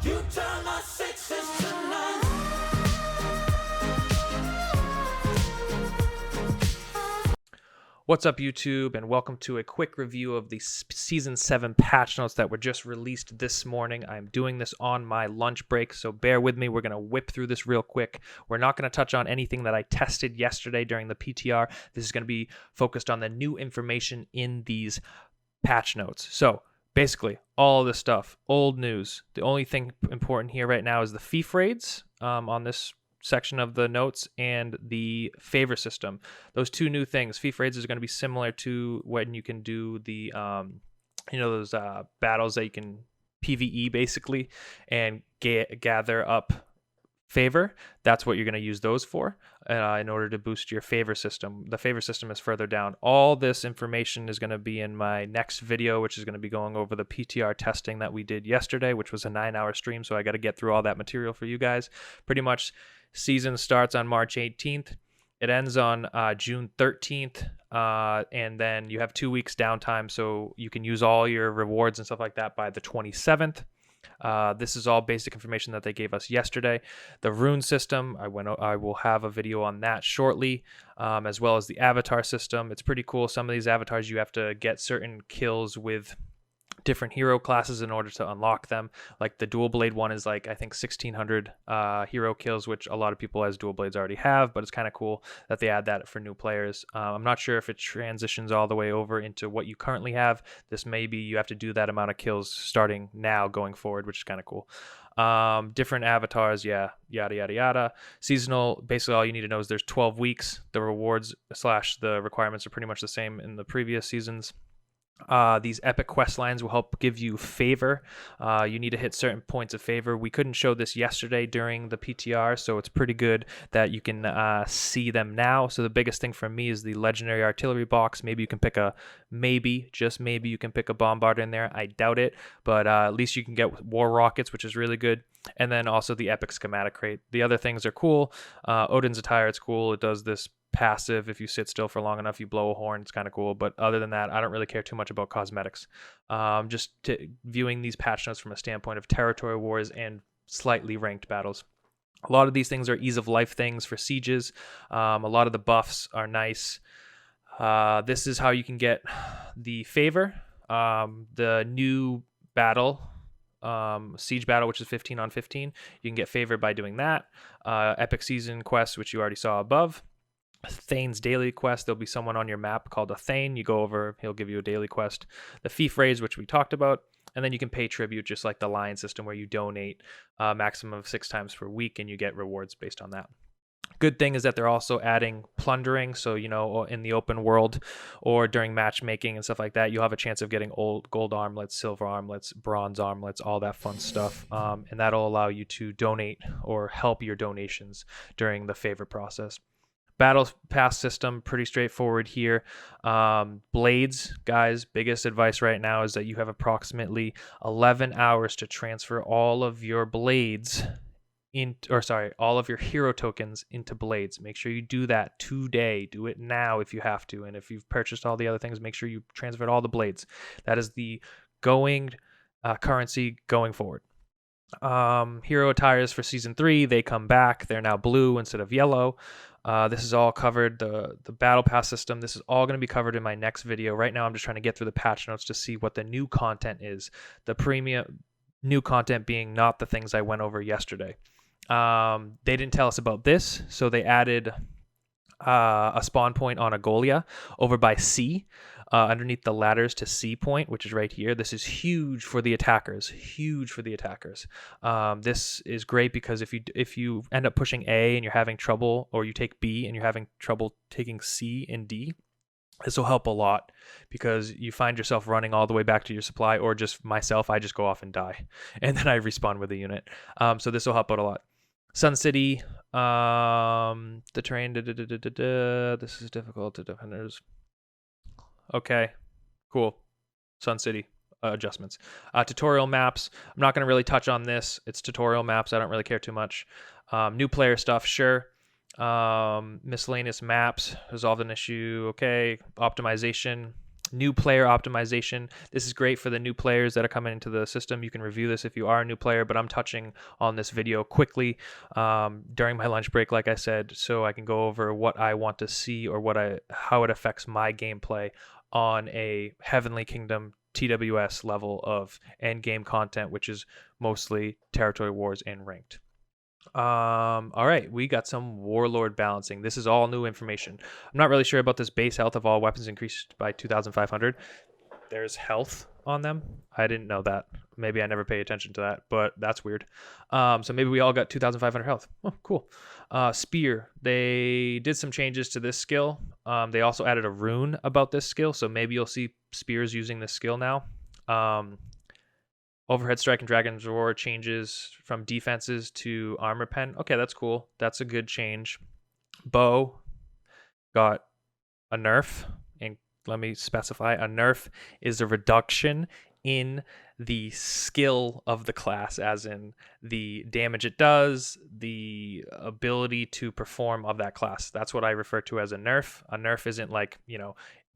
You turn my sixes to nines. What's up, YouTube, and welcome to a quick review of the Season 7 patch notes that were just released this morning. I'm doing this on my lunch break, so bear with me. We're going to whip through this real quick. We're not going to touch on anything that I tested yesterday during the PTR. This is going to be focused on the new information in these patch notes. So basically, all of this stuff, old news. The only thing important here right now is the fief raids on this section of the notes and the favor system. Those two new things. Fief raids is going to be similar to when you can do the those battles that you can PvE basically and gather up favor. That's what you're going to use those for in order to boost your favor system. The favor system is further down. All this information is going to be in my next video, which is going to be going over the PTR testing that we did yesterday, which was a 9-hour stream, so I got to get through all that material for you guys. Pretty much season starts on March 18th. It ends on June 13th, and then you have 2 weeks downtime, so you can use all your rewards and stuff like that by the 27th. This is all basic information that they gave us yesterday. The rune system, I will have a video on that shortly, as well as the avatar system. It's pretty cool. Some of these avatars, you have to get certain kills with different hero classes in order to unlock them. Like the dual blade one is like, I think 1600 hero kills, which a lot of people as dual blades already have, but it's kind of cool that they add that for new players. I'm not sure if it transitions all the way over into what you currently have. This may be you have to do that amount of kills starting now going forward, which is kind of cool. Different avatars, yeah, yada yada yada. Seasonal, basically all you need to know is there's 12 weeks. The rewards / the requirements are pretty much the same in the previous seasons. These epic quest lines will help give you favor. You need to hit certain points of favor. We couldn't show this yesterday during the PTR, so it's pretty good that you can see them now. So the biggest thing for me is the legendary artillery box. Maybe you can pick just maybe you can pick a bombarder in there. I doubt it, but at least you can get war rockets, which is really good. And then also the epic schematic crate. The other things are cool. Odin's attire, it's cool. It does this passive. If you sit still for long enough, you blow a horn. It's kind of cool. But other than that, I don't really care too much about cosmetics. Viewing these patch notes from a standpoint of territory wars and slightly ranked battles. A lot of these things are ease of life things for sieges. A lot of the buffs are nice. This is how you can get the favor. The new battle, siege battle, which is 15 on 15. You can get favor by doing that. Epic season quest, which you already saw above. Thane's daily quest, there'll be someone on your map called a Thane. You go over, he'll give you a daily quest. The fief raids, which we talked about, and then you can pay tribute just like the lion system where you donate maximum of 6 times per week and you get rewards based on that. Good thing is that they're also adding plundering, so in the open world or during matchmaking and stuff like that, you'll have a chance of getting gold armlets, silver armlets, bronze armlets, all that fun stuff, and that'll allow you to donate or help your donations during the favor process. Battle pass system, pretty straightforward here. Blades, guys, biggest advice right now is that you have approximately 11 hours to transfer all of your blades all of your hero tokens into blades. Make sure you do that today. Do it now if you have to. And if you've purchased all the other things, make sure you transferred all the blades. That is the currency going forward. Hero attires for season 3, they come back. They're now blue instead of yellow. This is all covered. The battle pass system, this is all going to be covered in my next video. Right now I'm just trying to get through the patch notes to see what the new content is. The premium new content being not the things I went over yesterday. They didn't tell us about this, so they added a spawn point on Agolia over by C, underneath the ladders to C point, which is right here. This is huge for the attackers. This is great because if you end up pushing A and you're having trouble, or you take B and you're having trouble taking C and D, this will help a lot because you find yourself running all the way back to your supply, or just myself, I just go off and die and then I respawn with a unit. So this will help out a lot. Sun City, the terrain, this is difficult to defenders. Okay, cool. Sun City adjustments. Tutorial maps, I'm not going to really touch on this. It's tutorial maps. I don't really care too much. New player stuff, sure. Miscellaneous maps, resolved an issue. Okay, optimization. New player optimization. This is great for the new players that are coming into the system. You can review this if you are a new player, but I'm touching on this video quickly during my lunch break, like I said, so I can go over what I want to see or how it affects my gameplay on a Heavenly Kingdom TWS level of end game content, which is mostly Territory Wars and Ranked. All right, we got some Warlord balancing. This is all new information. I'm not really sure about this. Base health of all weapons increased by 2,500. There's health on them. I didn't know that. Maybe I never pay attention to that, but that's weird. So maybe we all got 2,500 health. Oh, cool. Spear. They did some changes to this skill. They also added a rune about this skill, so maybe you'll see spears using this skill now. Overhead strike and dragon's roar changes from defenses to armor pen. Okay, that's cool. That's a good change. Bow got a nerf, and let me specify, a nerf is a reduction in the skill of the class, as in the damage it does, the ability to perform of that class. That's what I refer to as a nerf. A nerf isn't like,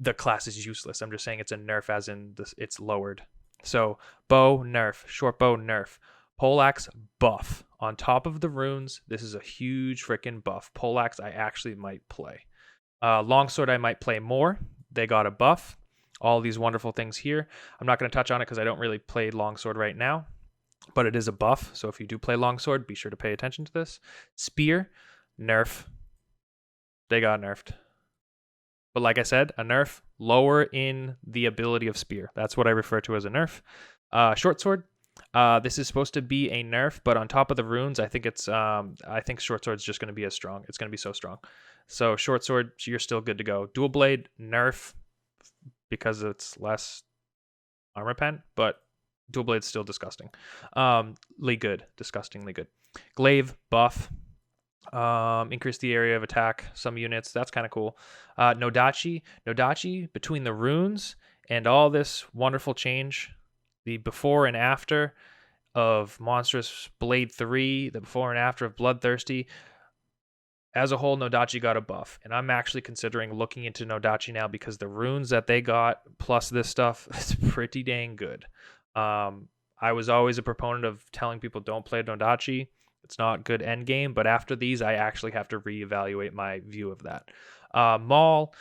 the class is useless. I'm just saying it's a nerf as in it's lowered. So bow nerf, short bow nerf, poleaxe buff on top of the runes. This is a huge freaking buff. Poleaxe I actually might play. Longsword I might play more. They got a buff. All these wonderful things here. I'm not going to touch on it because I don't really play longsword right now, but it is a buff. So if you do play longsword, be sure to pay attention to this. Spear nerf. They got nerfed. But like I said, a nerf, lower in the ability of spear. That's what I refer to as a nerf. Short sword. This is supposed to be a nerf, but on top of the runes, I think short sword's just going to be as strong. It's going to be so strong. So short sword, you're still good to go. Dual blade nerf because it's less armor pen, but dual blade's still disgusting. Good, disgustingly good. Glaive buff. Increase the area of attack some units. That's kind of cool. Nodachi between the runes and all this wonderful change, the before and after of Monstrous Blade 3, the before and after of Bloodthirsty, as a whole, Nodachi got a buff, and I'm actually considering looking into Nodachi now because the runes that they got plus this stuff is pretty dang good. I was always a proponent of telling people don't play Nodachi. It's not good end game, but after these, I actually have to reevaluate my view of that. Maul,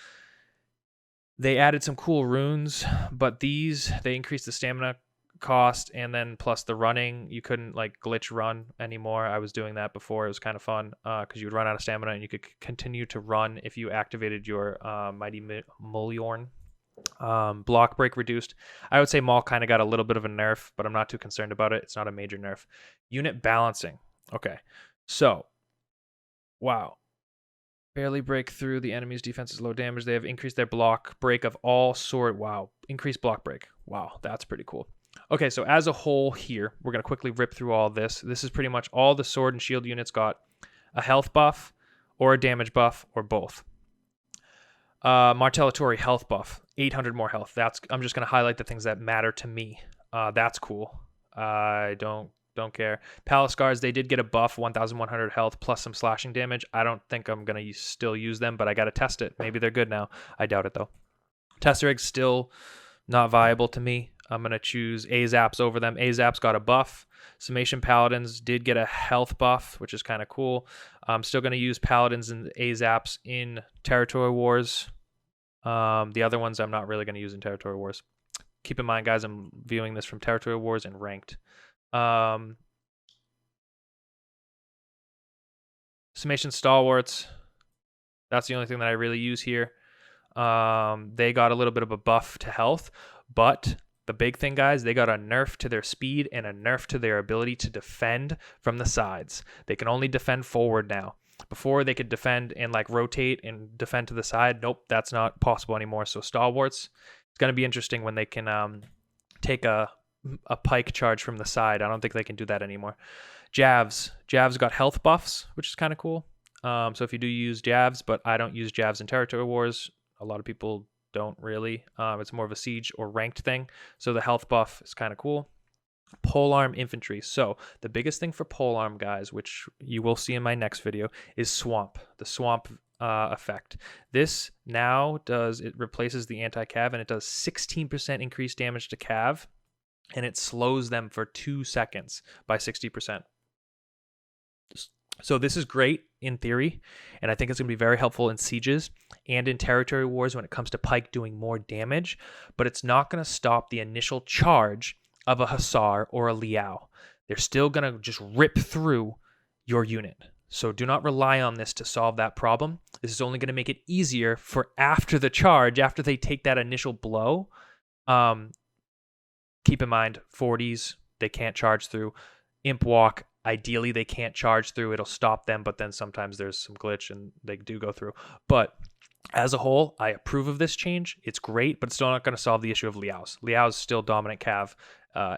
they added some cool runes, but they increased the stamina cost, and then plus the running. You couldn't glitch run anymore. I was doing that before. It was kind of fun because you would run out of stamina, and you could continue to run if you activated your Mighty Mulliorn. Block break reduced. I would say Maul kind of got a little bit of a nerf, but I'm not too concerned about it. It's not a major nerf. Unit balancing. Okay, so, wow. Barely break through the enemy's defense's low damage. They have increased their block break of all sword. Wow, increased block break. Wow, that's pretty cool. Okay, so as a whole here, we're going to quickly rip through all this. This is pretty much all the sword and shield units got a health buff or a damage buff or both. Martellatori health buff, 800 more health. I'm just going to highlight the things that matter to me. That's cool. I don't care. Palace Guards, they did get a buff, 1,100 health plus some slashing damage. I don't think I'm going to still use them, but I got to test it. Maybe they're good now. I doubt it, though. Tester Eggs still not viable to me. I'm going to choose Azaps over them. Azaps got a buff. Summation Paladins did get a health buff, which is kind of cool. I'm still going to use Paladins and Azaps in Territory Wars. The other ones I'm not really going to use in Territory Wars. Keep in mind, guys, I'm viewing this from Territory Wars and Ranked. Summation Stalwarts, that's the only thing that I really use here. They got a little bit of a buff to health, but the big thing, guys, they got a nerf to their speed and a nerf to their ability to defend from the sides. They can only defend forward now. Before, they could defend and rotate and defend to the side. Nope, that's not possible anymore. So Stalwarts, it's going to be interesting when they can take a pike charge from the side. I don't think they can do that anymore. Javs got health buffs, which is kind of cool. So if you do use Javs, but I don't use Javs in Territory Wars, a lot of people don't really. It's more of a siege or ranked thing. So the health buff is kind of cool. Polearm infantry. So the biggest thing for polearm guys, which you will see in my next video, is swamp. The swamp effect. This now it replaces the anti-cav, and it does 16% increased damage to cav, and it slows them for 2 seconds by 60%. So this is great in theory, and I think it's going to be very helpful in sieges and in territory wars when it comes to pike doing more damage, but it's not going to stop the initial charge of a hussar or a liao. They're still going to just rip through your unit. So do not rely on this to solve that problem. This is only going to make it easier for after the charge, after they take that initial blow. Keep in mind, 40s, they can't charge through. Imp walk, ideally they can't charge through. It'll stop them, but then sometimes there's some glitch and they do go through. But as a whole, I approve of this change. It's great, but it's still not going to solve the issue of liaos. Liao's still dominant cav.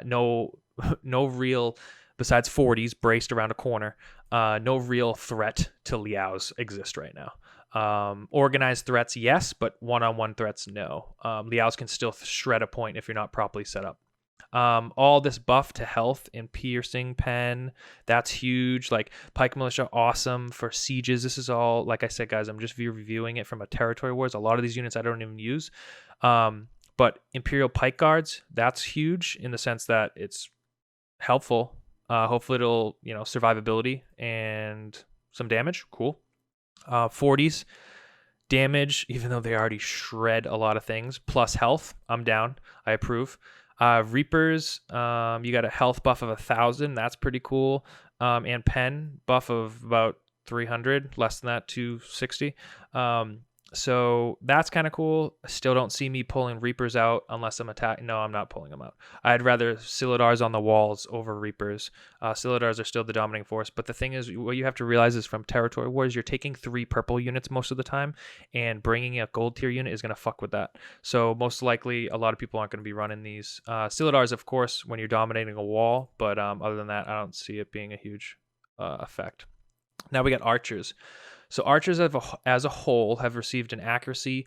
No real, besides 40s braced around a corner, no real threat to liaos exist right now. Organized threats, yes, but one-on-one threats, no. Liaos can still shred a point if you're not properly set up. All this buff to health and piercing pen, that's huge. Like pike militia, awesome for sieges. This is all, like I said, guys, I'm just reviewing it from a territory wars. A lot of these units I don't even use. But Imperial Pike Guards, that's huge in the sense that it's helpful. Hopefully it'll, survivability and some damage. Cool. 40s, damage, even though they already shred a lot of things, plus health. I'm down. I approve. Reapers, you got a health buff of 1,000. That's pretty cool. And pen buff of about 300, less than that, 260. So that's kind of cool. I still don't see me pulling Reapers out unless I'm attacking. No, I'm not pulling them out. I'd rather Silidars on the walls over Reapers. Silidars are still the dominating force. But the thing is, what you have to realize is from territory wars, you're taking 3 purple units most of the time, and bringing a gold tier unit is going to fuck with that. So most likely, a lot of people aren't going to be running these. Silidars, of course, when you're dominating a wall. But other than that, I don't see it being a huge effect. Now we got archers. So archers as a whole have received an accuracy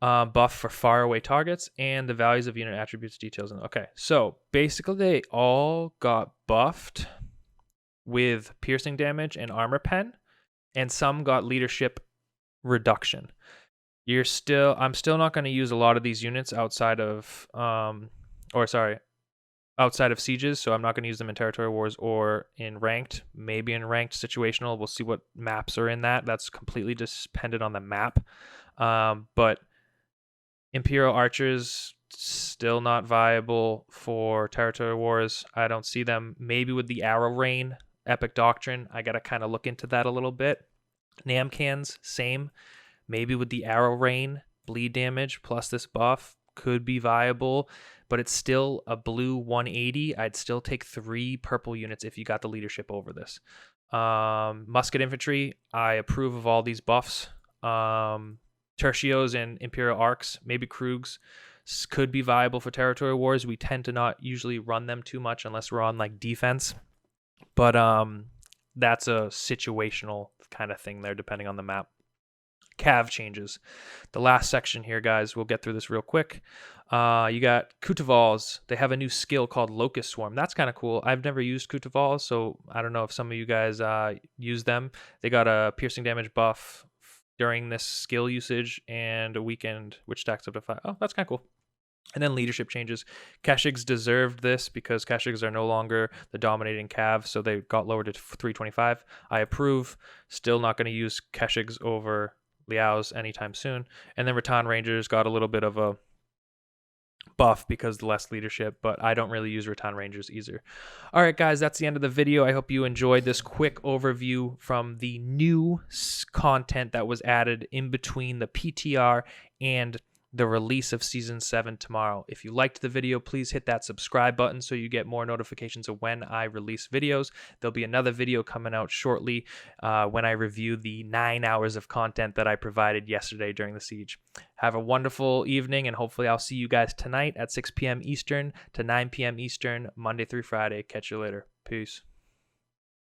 buff for faraway targets and the values of unit attributes details. Okay, so basically they all got buffed with piercing damage and armor pen, and some got leadership reduction. I'm still not going to use a lot of these units outside of outside of sieges, so I'm not going to use them in territory wars or in ranked. Maybe in ranked situational. We'll see what maps are in that. That's completely dependent on the map. But Imperial Archers, still not viable for territory wars. I don't see them. Maybe with the Arrow Rain, Epic Doctrine, I got to kind of look into that a little bit. Namcans, same. Maybe with the Arrow Rain, bleed damage plus this buff could be viable, but it's still a blue 180. I'd still take 3 purple units if you got the leadership over this. Musket infantry, I approve of all these buffs. Tertios and Imperial Arcs, maybe Krugs could be viable for territory wars. We tend to not usually run them too much unless we're on like defense, but that's a situational kind of thing there depending on the map. Cav changes. The last section here, guys, we'll get through this real quick. You got Kutavals. They have a new skill called Locust Swarm. That's kind of cool. I've never used Kutavals, so I don't know if some of you guys use them. They got a piercing damage buff during this skill usage and a weekend, which stacks up to 5. Oh, that's kind of cool. And then leadership changes. Keshigs deserved this because Keshigs are no longer the dominating cav, so they got lowered to 325. I approve. Still not going to use Keshigs over Liaos anytime soon. And then Rattan Rangers got a little bit of a buff because less leadership, but I don't really use Rattan Rangers either. All right, guys, that's the end of the video. I hope you enjoyed this quick overview from the new content that was added in between the PTR and the release of Season 7 tomorrow. If you liked the video, please hit that subscribe button so you get more notifications of when I release videos. There'll be another video coming out shortly when I review the 9 hours of content that I provided yesterday during the siege. Have a wonderful evening, and hopefully I'll see you guys tonight at 6 p.m. Eastern to 9 p.m. Eastern, Monday through Friday. Catch you later. Peace.